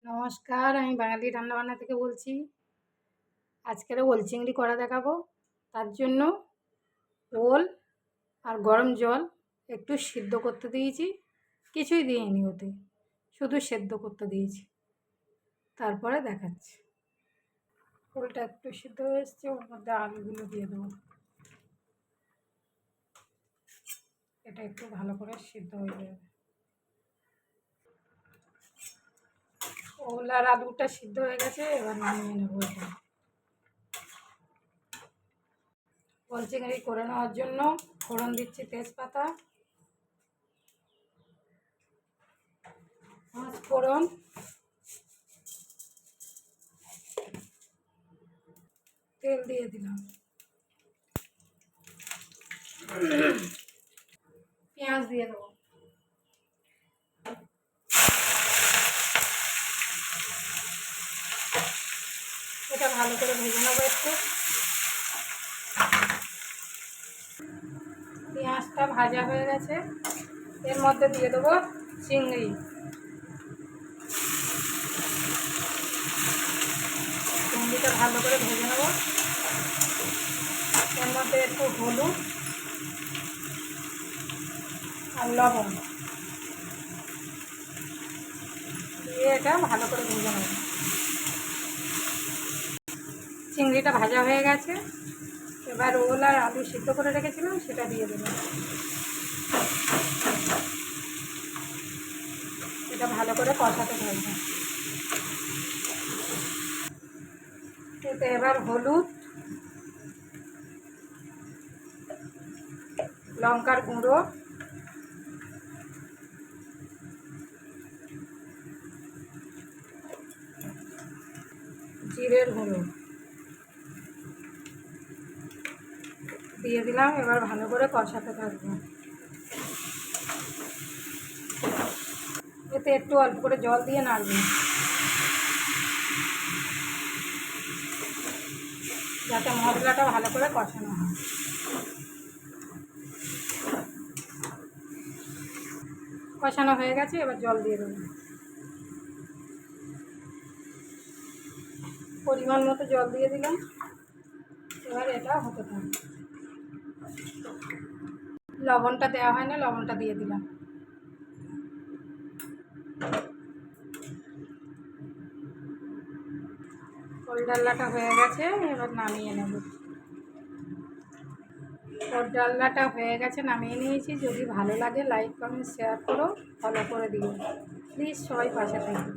নমস্কার, আমি বাঙালি রান্নাবান্না থেকে বলছি। আজকের ওল চিংড়ি করা দেখাবো। তার জন্য ওল আর গরম জল একটু সিদ্ধ করতে দিয়েছি, কিছুই দিইনি ওতে, শুধু সেদ্ধ করতে দিয়েছি। তারপরে দেখাচ্ছি। ওলটা একটু সিদ্ধ হয়ে এসছে, ওর মধ্যে আলুগুলো দিয়ে দেবো। এটা একটু ভালো করে সিদ্ধ হয়ে যাবে। ওল আর আলুটা সিদ্ধ হয়ে গেছে, এবার নামিয়ে নেবো। এটা ওল চিংড়ি করে নেওয়ার জন্য ফোড়ন দিচ্ছি তেজপাতা, পাঁচ ফোড়ন, তেল দিয়ে দিলাম, পেঁয়াজ দিয়ে দেবো, এটা ভালো করে ভেজে নেবো একটু। পেঁয়াজটা ভাজা হয়ে গেছে, এর মধ্যে দিয়ে দেবো চিংড়ি। চিংড়িটা ভালো করে ভেজে নেবো। এর মধ্যে একটু হলুদ আর লবণ দিয়ে এটা ভালো করে ভেজে নেব। চিংড়িটা ভাজা হয়ে গেছে, এবার ওল আর আলু সিদ্ধ করে রেখেছিলাম সেটা দিয়ে দেবো। এটা ভালো করে কষাতে থাকবে। এতে এবার হলুদ, লঙ্কার গুঁড়ো, জিরের গুঁড়ো দিয়ে দিলাম। এবার ভালো করে কষাতে থাকবো। এতে একটু অল্প করে জল দিয়ে নাড়বে, যাতে মশলাটা ভালো করে কষানো হয়। কষানো হয়ে গেছে, এবার জল দিয়ে দেবো। পরিমাণ মতো জল দিয়ে দিলাম। এবার এটা হতে থাকবে। লবণটা দেওয়া হয় না, লবণটা দিয়ে দিলাম। ওল ডালনাটা হয়ে গেছে, এবার নামিয়ে নেব। ওল ডালনাটা হয়ে গেছে, নামিয়ে নিয়েছি। যদি ভালো লাগে লাইক কমেন্ট শেয়ার করো, ফলো করে দিও প্লিজ। সবাই পাশে থাকবে।